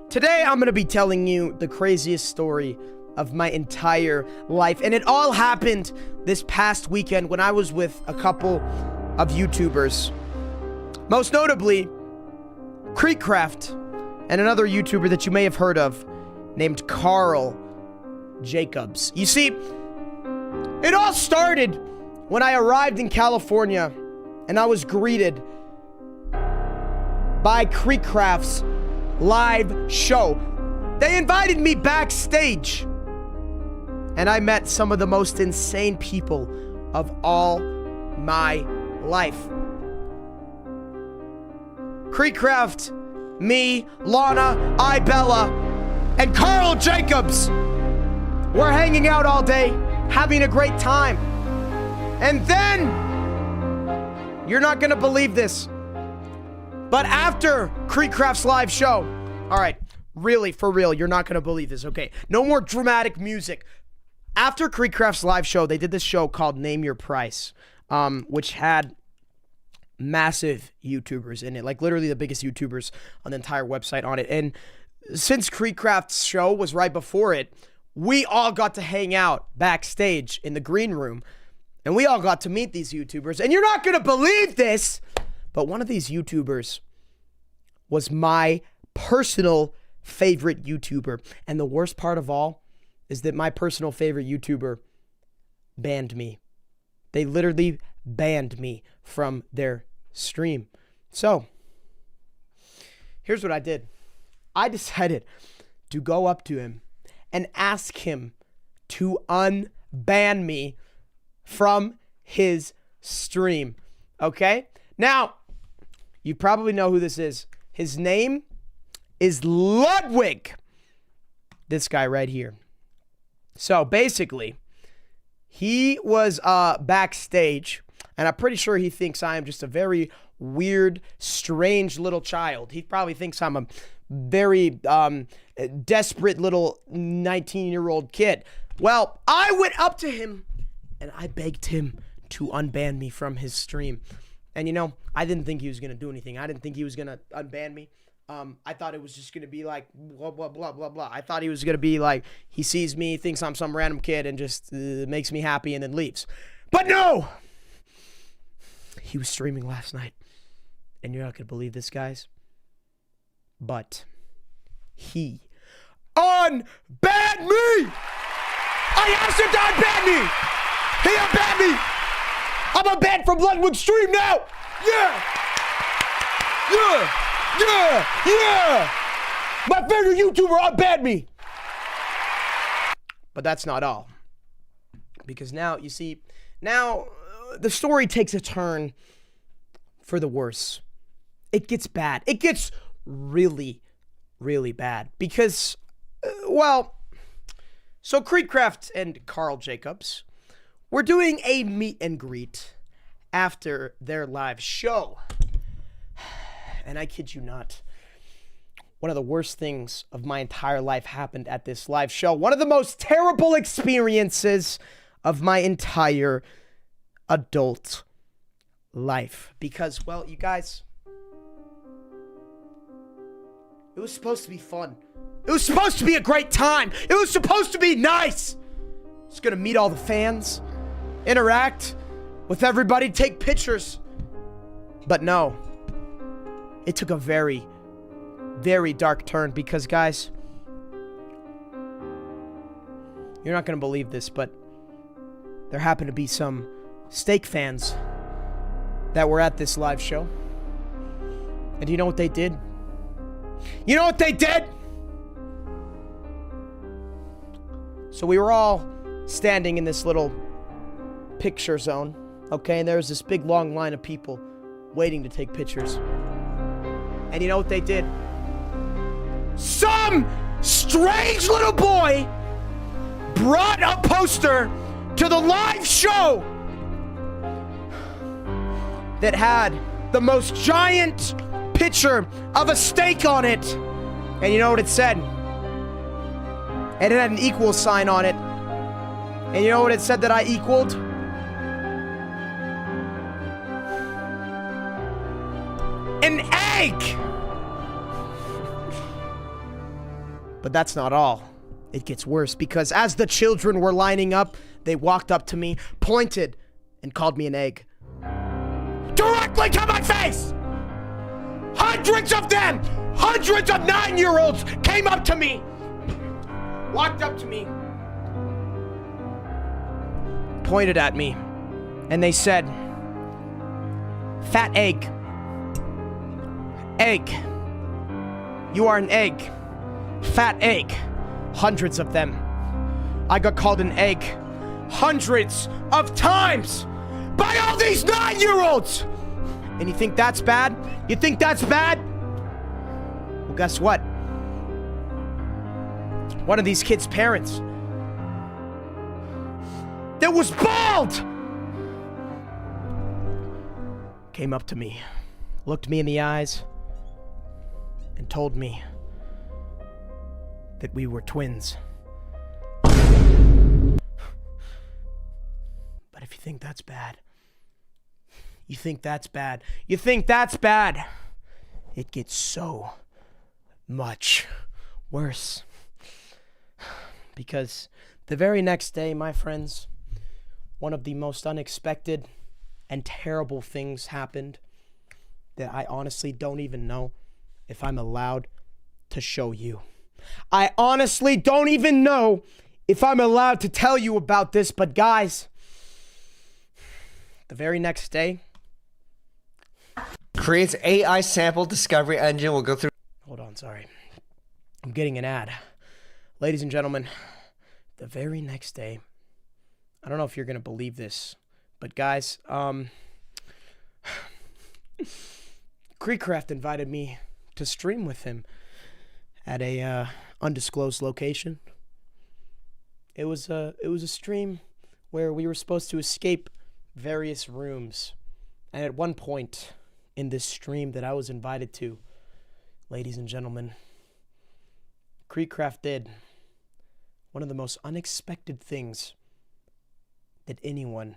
Today, I'm going to be telling you the craziest story of my entire life. And it all happened this past weekend when I was with a couple of YouTubers. Most notably, Creekcraft and another YouTuber that you may have heard of named Karl Jacobs. You see, it all started when I arrived in California and I was greeted by Creekcraft's live show. They invited me backstage and I met some of the most insane people of all my life. Creekcraft, me, Lana, Ibella, and Karl Jacobs were hanging out all day, having a great time. And then, you're not gonna believe this, but after Creekcraft's live show, all right, really, for real, you're not gonna believe this, okay? No more dramatic music. After Creekcraft's live show, they did this show called Name Your Price, which had massive YouTubers in it, like literally the biggest YouTubers on the entire website on it. And since Creekcraft's show was right before it, we all got to hang out backstage in the green room, and we all got to meet these YouTubers. And you're not gonna believe this, but one of these YouTubers was my personal favorite YouTuber. And the worst part of all is that my personal favorite YouTuber banned me. They literally banned me from their stream. So, here's what I did. I decided to go up to him and ask him to unban me from his stream. Okay? Now, you probably know who this is. His name is Ludwig. This guy right here. So basically, he was backstage, and I'm pretty sure he thinks I am just a very weird, strange little child. He probably thinks I'm a very desperate little 19-year-old kid. Well, I went up to him, and I begged him to unban me from his stream. And you know, I didn't think he was going to do anything. I didn't think he was going to unban me. I thought it was just going to be like, blah, blah, blah, blah, blah. I thought he was going to be like, he sees me, thinks I'm some random kid, and just makes me happy and then leaves. But no! He was streaming last night. And you're not going to believe this, guys. But he unbanned me! I asked him to unban me! He unbanned me! I'm unbanned from Ludwig's stream now! Yeah! Yeah! Yeah! Yeah! My favorite YouTuber unbanned me! But that's not all. Because now, you see, the story takes a turn for the worse. It gets bad. It gets really, really bad. Because, so Creekcraft and Karl Jacobs were doing a meet and greet after their live show. And I kid you not, one of the worst things of my entire life happened at this live show. One of the most terrible experiences of my entire adult life. Because, well, you guys, it was supposed to be fun. It was supposed to be a great time. It was supposed to be nice. I was gonna meet all the fans, interact with everybody, take pictures. But no. It took a very, very dark turn because, guys, you're not going to believe this, but there happened to be some steak fans that were at this live show. And do you know what they did? You know what they did? So we were all standing in this little picture zone, okay? And there was this big long line of people waiting to take pictures. And you know what they did? Some strange little boy brought a poster to the live show that had the most giant picture of a steak on it. And you know what it said? And it had an equal sign on it. And you know what it said that I equaled? An egg! But that's not all. It gets worse because as the children were lining up, they walked up to me, pointed, and called me an egg. Directly to my face! Hundreds of them! Hundreds of 9-year-olds came up to me, walked up to me, pointed at me, and they said, "Fat egg. Egg. You are an egg. Fat egg." Hundreds of them. I got called an egg hundreds of times by all these 9-year-olds. And you think that's bad? You think that's bad? Well, guess what? One of these kids' parents that was bald came up to me, looked me in the eyes, and told me that we were twins. But if you think that's bad, you think that's bad, you think that's bad, it gets so much worse. Because the very next day, my friends, one of the most unexpected and terrible things happened that I honestly don't even know if I'm allowed to show you. I honestly don't even know if I'm allowed to tell you about this, but guys, the very next day, creates AI sample discovery engine. We'll go through. Hold on, sorry. I'm getting an ad. Ladies and gentlemen, the very next day, I don't know if you're going to believe this, but guys, Creekcraft invited me to stream with him at a undisclosed location. It was a stream where we were supposed to escape various rooms. And at one point in this stream that I was invited to, ladies and gentlemen, Creekcraft did one of the most unexpected things that anyone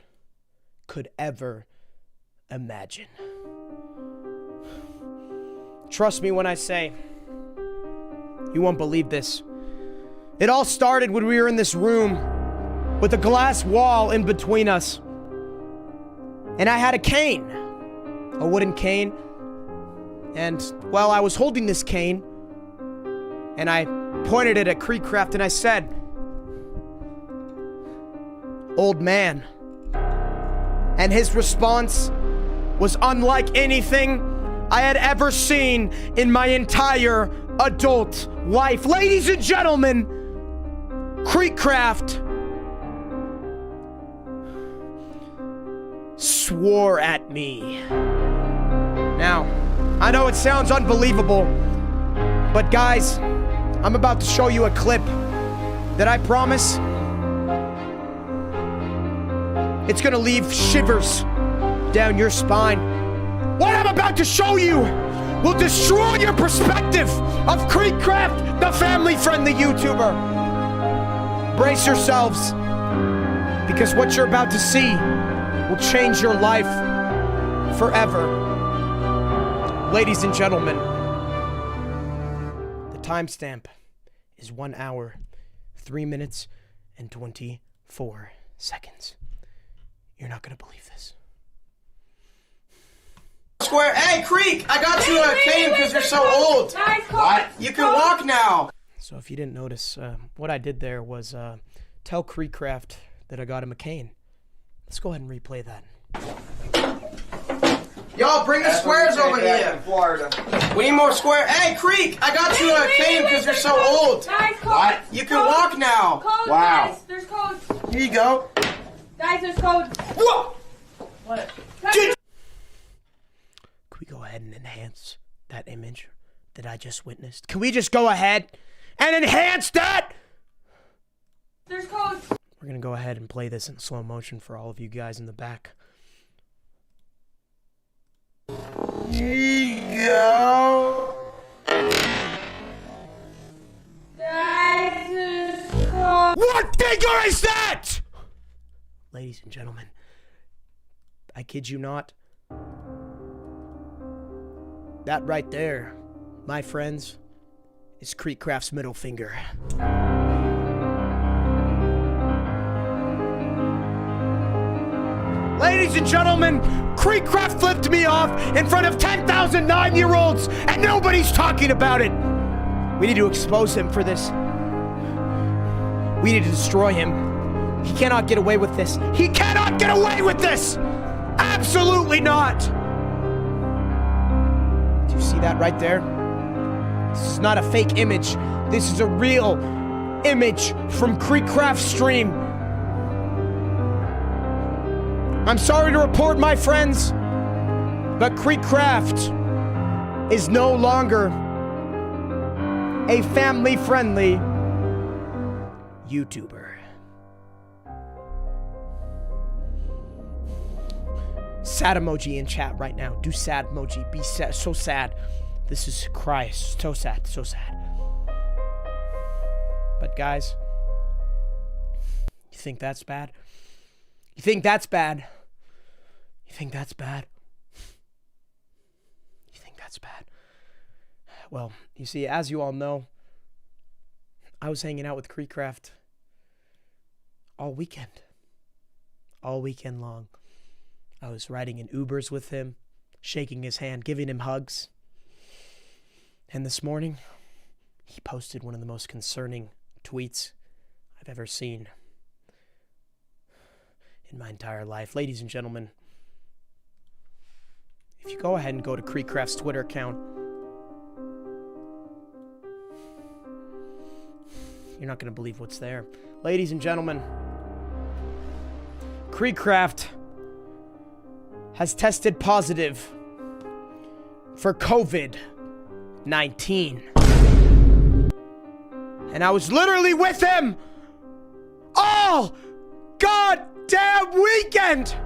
could ever imagine. Trust me when I say, you won't believe this. It all started when we were in this room with a glass wall in between us. And I had a cane, a wooden cane. And, well, I was holding this cane and I pointed it at Creekcraft and I said, "Old man." And his response was unlike anything I had ever seen in my entire adult life. Ladies and gentlemen, Creekcraft swore at me. Now, I know it sounds unbelievable, but guys, I'm about to show you a clip that I promise it's gonna leave shivers down your spine. What I'm about to show you will destroy your perspective of Creekcraft, the family-friendly YouTuber. Brace yourselves, because what you're about to see will change your life forever. Ladies and gentlemen, the timestamp is 1 hour, 3 minutes, and 24 seconds. You're not gonna believe this. Square. Hey, Creek, I got you a cane because you're so old. What? You can walk now. So if you didn't notice, what I did there was tell Creekcraft that I got him a cane. Let's go ahead and replay that. Y'all, bring the squares over here. Florida. We need more square. Hey, Creek, I got you a cane because you're so old. Guys, What? You can walk now. Codes, Wow. guys, there's codes. Here you go. Guys, there's codes. Whoa! What? Dude. Can we go ahead and enhance that image that I just witnessed? Can we just go ahead and enhance that? There's codes. We're gonna go ahead and play this in slow motion for all of you guys in the back. Here you go. Guys, there's codes. What figure is that? Ladies and gentlemen, I kid you not. That right there, my friends, is Creekcraft's middle finger. Ladies and gentlemen, Creekcraft flipped me off in front of 10,000 9-year-olds, and nobody's talking about it. We need to expose him for this. We need to destroy him. He cannot get away with this. He cannot get away with this! Absolutely not! Do you see that right there? This is not a fake image. This is a real image from Creekcraft's stream. I'm sorry to report, my friends, but Creekcraft is no longer a family-friendly YouTuber. Sad emoji in chat right now. Do sad emoji. Be sad. So sad. This is Christ. So sad. So sad. But guys, you think that's bad? You think that's bad? You think that's bad? You think that's bad? Well, you see, as you all know, I was hanging out with Creekcraft all weekend. All weekend long. I was riding in Ubers with him, shaking his hand, giving him hugs. And this morning, he posted one of the most concerning tweets I've ever seen in my entire life. Ladies and gentlemen, if you go ahead and go to Creekcraft's Twitter account, you're not going to believe what's there. Ladies and gentlemen, Creekcraft has tested positive for COVID-19. And I was literally with him all goddamn weekend.